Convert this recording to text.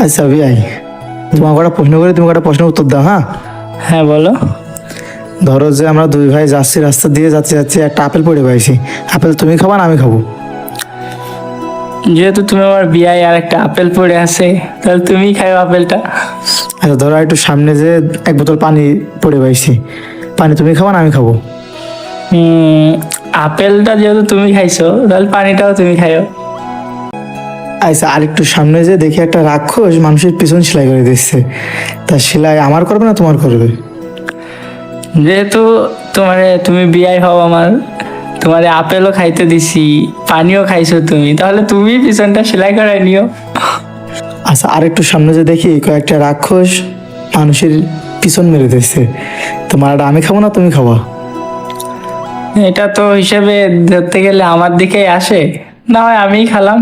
আচ্ছা ভাই, তোমাকে একটা প্রশ্ন করি, তুমি একটা প্রশ্নের উত্তর দাও। হ্যাঁ, হ্যাঁ বলো। ধরো যে আমরা দুই ভাই যাচ্ছি, রাস্তা দিয়ে যাচ্ছি যাচ্ছি একটা আপেল পড়ে পাইছি। আপেল তুমি খাবা না আমি খাবো? যেহেতু তুমি আমার বিয়ায় আর একটা আপেল পড়ে আছে, তাহলে তুমিই খাও আপেলটা। আচ্ছা ধরো একটু সামনে যে এক বোতল পানি পড়ে পাইছি, পানি তুমি খাবা না আমি খাবো? হুম, আপেলটা যেহেতু তুমি খাইছো, তাহলে পানিটাও তুমি খাইও। আচ্ছা আর একটু সামনে যে দেখি একটা রাক্ষস মানুষের পিছন সেলাই করে দিচ্ছে, তা সেলাই আমার করবে না তোমার করবে? যেহেতু তুমি বিয়াই হও আমার, তোমারে আপেলও খাইতে দিছি, পানিও খাইছো তুমি, তাহলে তুমি পিছনটা সেলাই করাই নিও। আচ্ছা আর একটু সামনে যে দেখি কয়েকটা রাক্ষস মানুষের পিছন মেরে দিচ্ছে, তোমার আমি খাবো না তুমি খাবা? এটা তো হিসেবে ধরতে গেলে আমার দিকেই আসে, না হয় আমিই খালাম।